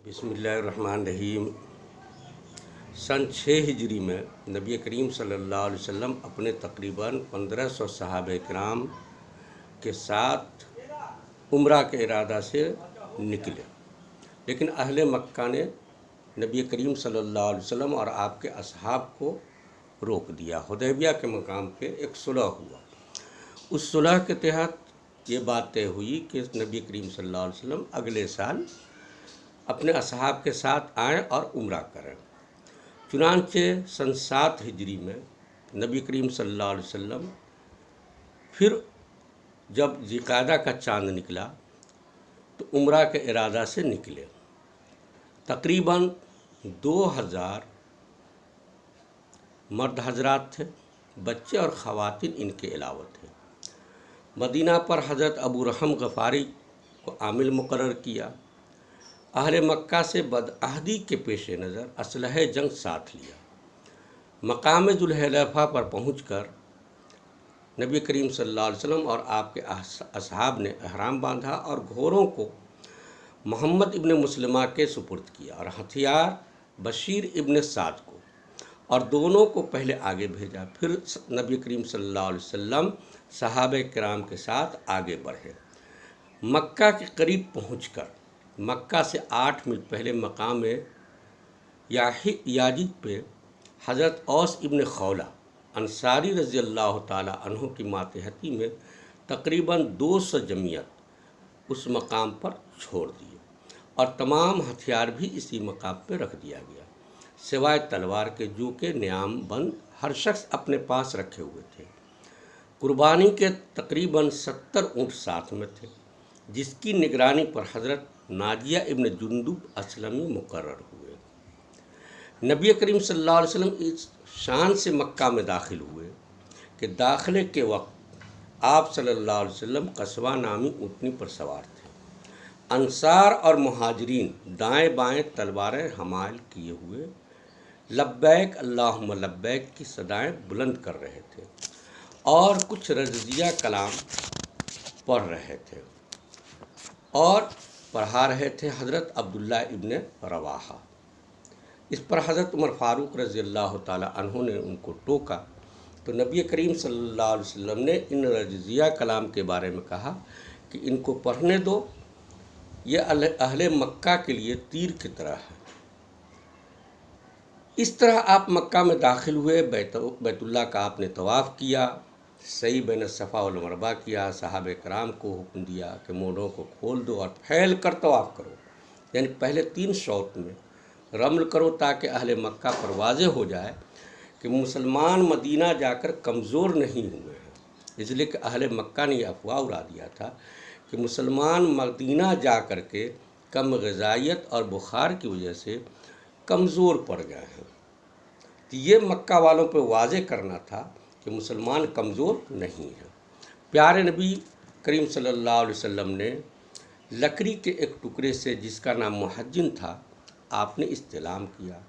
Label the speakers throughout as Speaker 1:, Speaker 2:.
Speaker 1: بسم اللہ الرحمن الرحیم۔ سن 6 ہجری میں نبی کریم صلی اللہ علیہ وسلم اپنے تقریباً 1500 صحابہ کرام کے ساتھ عمرہ کے ارادہ سے نکلے، لیکن اہل مکہ نے نبی کریم صلی اللہ علیہ وسلم اور آپ کے اصحاب کو روک دیا۔ حدیبیہ کے مقام پہ ایک صلح ہوا۔ اس صلح کے تحت یہ بات طے ہوئی کہ نبی کریم صلی اللہ علیہ وسلم اگلے سال اپنے اصحاب کے ساتھ آئیں اور عمرہ کریں۔ چنانچہ سن 7 ہجری میں نبی کریم صلی اللہ علیہ وسلم پھر جب ذی القعدہ کا چاند نکلا تو عمرہ کے ارادہ سے نکلے۔ تقریباً 2000 مرد حضرات تھے، بچے اور خواتین ان کے علاوہ تھے۔ مدینہ پر حضرت ابو رحم غفاری کو عامل مقرر کیا۔ اہل مکہ سے بدعہدی کے پیش نظر اسلحہ جنگ ساتھ لیا۔ مقام ذو الحلیفہ پر پہنچ کر نبی کریم صلی اللہ علیہ وسلم اور آپ کے اصحاب نے احرام باندھا اور گھوڑوں کو محمد ابن مسلمہ کے سپرد کیا اور ہتھیار بشیر ابن سعد کو، اور دونوں کو پہلے آگے بھیجا۔ پھر نبی کریم صلی اللہ علیہ وسلم صحابہ کرام کے ساتھ آگے بڑھے۔ مکہ کے قریب پہنچ کر مکہ سے 8 میل پہلے مقام یاجج پہ حضرت اوس ابن خولہ انصاری رضی اللہ تعالی عنہ کی ماتحتی میں تقریباً 200 جمعیت اس مقام پر چھوڑ دیے اور تمام ہتھیار بھی اسی مقام پہ رکھ دیا گیا، سوائے تلوار کے جو کہ نیام بند ہر شخص اپنے پاس رکھے ہوئے تھے۔ قربانی کے تقریباً 70 اونٹ ساتھ میں تھے، جس کی نگرانی پر حضرت ناجیہ ابن جندب اسلمی مقرر ہوئے۔ نبی کریم صلی اللہ علیہ وسلم اس شان سے مکہ میں داخل ہوئے کہ داخلے کے وقت آپ صلی اللہ علیہ وسلم قصوہ نامی اونٹنی پر سوار تھے۔ انصار اور مہاجرین دائیں بائیں تلواریں حمال کیے ہوئے لبیک اللہم لبیک کی صدائیں بلند کر رہے تھے اور کچھ رضیہ کلام پڑھ رہے تھے اور پڑھا رہے تھے حضرت عبداللہ ابن رواحہ۔ اس پر حضرت عمر فاروق رضی اللہ تعالی عنہ نے ان کو ٹوکا تو نبی کریم صلی اللہ علیہ وسلم نے ان رضیہ کلام کے بارے میں کہا کہ ان کو پڑھنے دو، یہ اہل مکہ کے لیے تیر کی طرح ہے۔ اس طرح آپ مکہ میں داخل ہوئے، بیت اللہ کا آپ نے طواف کیا، سعی بین الصفا والمروہ کیا، صحابہ کرام کو حکم دیا کہ مونڈوں کو کھول دو اور پھیل کر طواف کرو، یعنی پہلے 3 شوط میں رمل کرو تاکہ اہل مکہ پر واضح ہو جائے کہ مسلمان مدینہ جا کر کمزور نہیں ہوئے ہیں۔ اس لیے کہ اہل مکہ نے یہ افواہ اڑا دیا تھا کہ مسلمان مدینہ جا کر کے کم غذائیت اور بخار کی وجہ سے کمزور پڑ گئے ہیں۔ تو یہ مکہ والوں پہ واضح کرنا تھا کہ مسلمان کمزور نہیں ہیں۔ پیارے نبی کریم صلی اللہ علیہ وسلم نے لکڑی کے ایک ٹکڑے سے جس کا نام محجن تھا آپ نے استلام کیا۔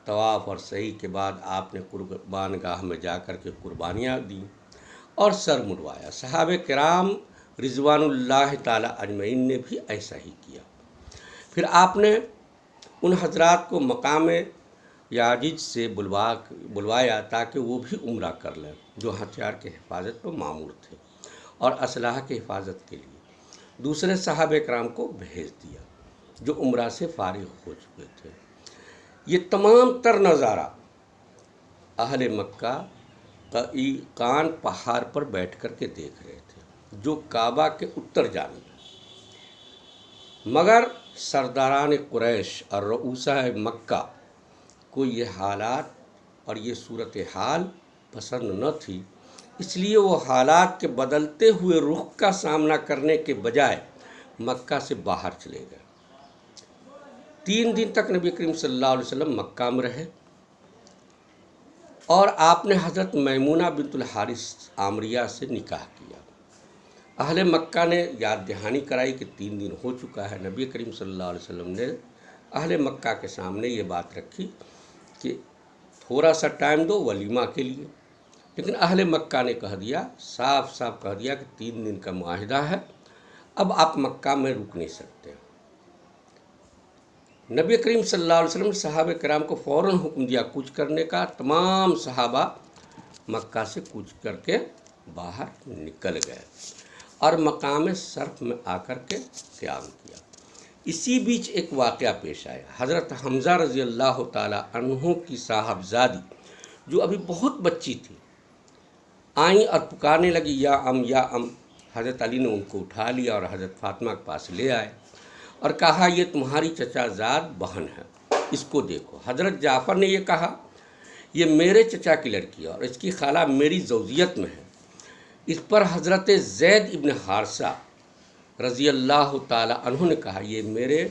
Speaker 1: طواف اور سعی کے بعد آپ نے قربان گاہ میں جا کر کے قربانیاں دیں اور سر مڑوایا۔ صحابہ کرام رضوان اللہ تعالی اجمعین نے بھی ایسا ہی کیا۔ پھر آپ نے ان حضرات کو مقام یاجج سے بلوایا تاکہ وہ بھی عمرہ کر لیں، جو ہتھیار کی حفاظت پر مامور تھے اور اسلحہ کی حفاظت کے لیے دوسرے صحابہ کرام کو بھیج دیا جو عمرہ سے فارغ ہو چکے تھے۔ یہ تمام تر نظارہ اہل مکہ قان پہاڑ پر بیٹھ کر کے دیکھ رہے تھے جو کعبہ کے اتر جانب ہے، مگر سرداران قریش اور رؤوسہ مکہ کو یہ حالات اور یہ صورتحال پسند نہ تھی، اس لیے وہ حالات کے بدلتے ہوئے رخ کا سامنا کرنے کے بجائے مکہ سے باہر چلے گئے۔ 3 دن تک نبی کریم صلی اللہ علیہ وسلم مکہ میں رہے اور آپ نے حضرت میمونہ بنت الحارث عامریہ سے نکاح کیا۔ اہل مکہ نے یاد دہانی کرائی کہ 3 دن ہو چکا ہے۔ نبی کریم صلی اللہ علیہ وسلم نے اہل مکہ کے سامنے یہ بات رکھی کہ تھوڑا سا ٹائم دو ولیمہ کے لیے، لیکن اہل مکہ نے کہہ دیا، صاف کہہ دیا کہ 3 دن کا معاہدہ ہے، اب آپ مکہ میں رک نہیں سکتے۔ نبی کریم صلی اللہ علیہ وسلم نے صحابہ کرام کو فوراً حکم دیا کوچ کرنے کا. تمام صحابہ مکہ سے کوچ کر کے باہر نکل گئے اور مقام صرف میں آ کر کے قیام کیا. اسی بیچ ایک واقعہ پیش آیا. حضرت حمزہ رضی اللہ تعالیٰ عنہ کی صاحبزادی جو ابھی بہت بچی تھی آئیں اور پکارنے لگی یا ام یا ام. حضرت علی نے ان کو اٹھا لیا اور حضرت فاطمہ کے پاس لے آئے اور کہا یہ تمہاری چچا زاد بہن ہے، اس کو دیکھو. حضرت جعفر نے یہ کہا یہ میرے چچا کی لڑکی ہے اور اس کی خالہ میری زوجیت میں ہے. اس پر حضرت زید ابن حارثہ رضی اللہ تعالی عنہ نے کہا یہ میرے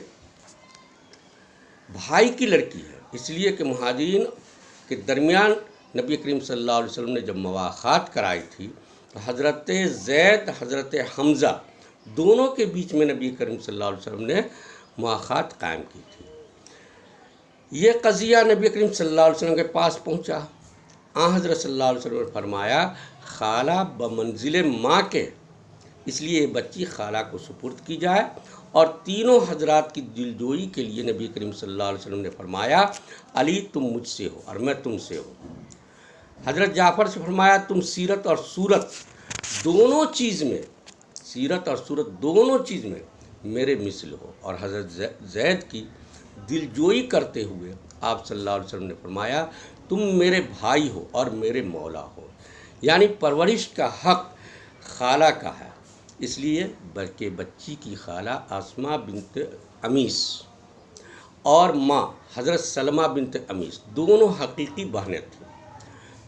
Speaker 1: بھائی کی لڑکی ہے. اس لیے کہ مہاجرین کے درمیان نبی کریم صلی اللہ علیہ وسلم نے جب مواخات کرائی تھی تو حضرت زید حضرت حمزہ دونوں کے بیچ میں نبی کریم صلی اللہ علیہ وسلم نے مواخات قائم کی تھی. یہ قضیہ نبی کریم صلی اللہ علیہ وسلم کے پاس پہنچا. حضرت صلی اللہ علیہ وسلم نے فرمایا خالہ بمنزل ماں کے، اس لیے یہ بچی خالہ کو سپرد کی جائے. اور تینوں حضرات کی دلجوئی کے لیے نبی کریم صلی اللہ علیہ وسلم نے فرمایا علی تم مجھ سے ہو اور میں تم سے ہوں. حضرت جعفر سے فرمایا تم سیرت اور صورت دونوں چیز میں میرے مثل ہو. اور حضرت زید کی دلجوئی کرتے ہوئے آپ صلی اللہ علیہ وسلم نے فرمایا تم میرے بھائی ہو اور میرے مولا ہو. یعنی پرورش کا حق خالہ کا ہے، اس لیے بلکہ بچی کی خالہ آسمہ بنت امیس اور ماں حضرت سلمہ بنت امیس دونوں حقیقی بہنیں تھیں.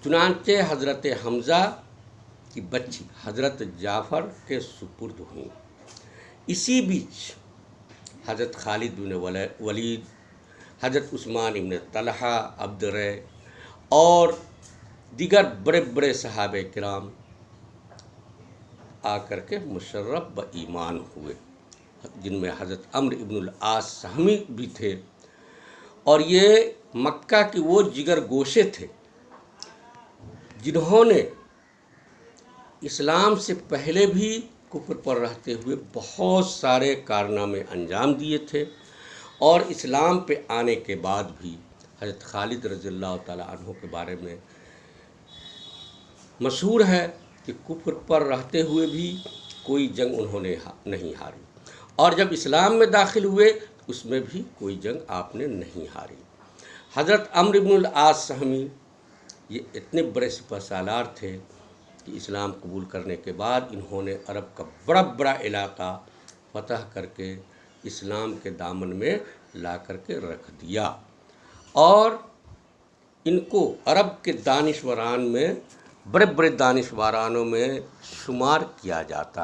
Speaker 1: چنانچہ حضرت حمزہ کی بچی حضرت جعفر کے سپرد ہوئیں. اسی بیچ حضرت خالد بن ولید، حضرت عثمان ابن طلحہ، عبدالرے اور دیگر بڑے بڑے صحابہ کرام آ کر کے مشرف ب ایمان ہوئے، جن میں حضرت عمرو ابن العاص سہمی بھی تھے. اور یہ مکہ کے وہ جگر گوشے تھے جنہوں نے اسلام سے پہلے بھی کفر پر رہتے ہوئے بہت سارے کارنامے انجام دیے تھے، اور اسلام پہ آنے کے بعد بھی حضرت خالد رضی اللہ تعالیٰ عنہ کے بارے میں مشہور ہے کہ کفر پر رہتے ہوئے بھی کوئی جنگ انہوں نے نہیں ہاری، اور جب اسلام میں داخل ہوئے اس میں بھی کوئی جنگ آپ نے نہیں ہاری. حضرت عمرو بن العاص سہمی یہ اتنے بڑے سپہ سالار تھے کہ اسلام قبول کرنے کے بعد انہوں نے عرب کا بڑا بڑا علاقہ فتح کر کے اسلام کے دامن میں لا کر کے رکھ دیا، اور ان کو عرب کے دانشوران میں بڑے بڑے دانشورانوں میں شمار کیا جاتا ہے.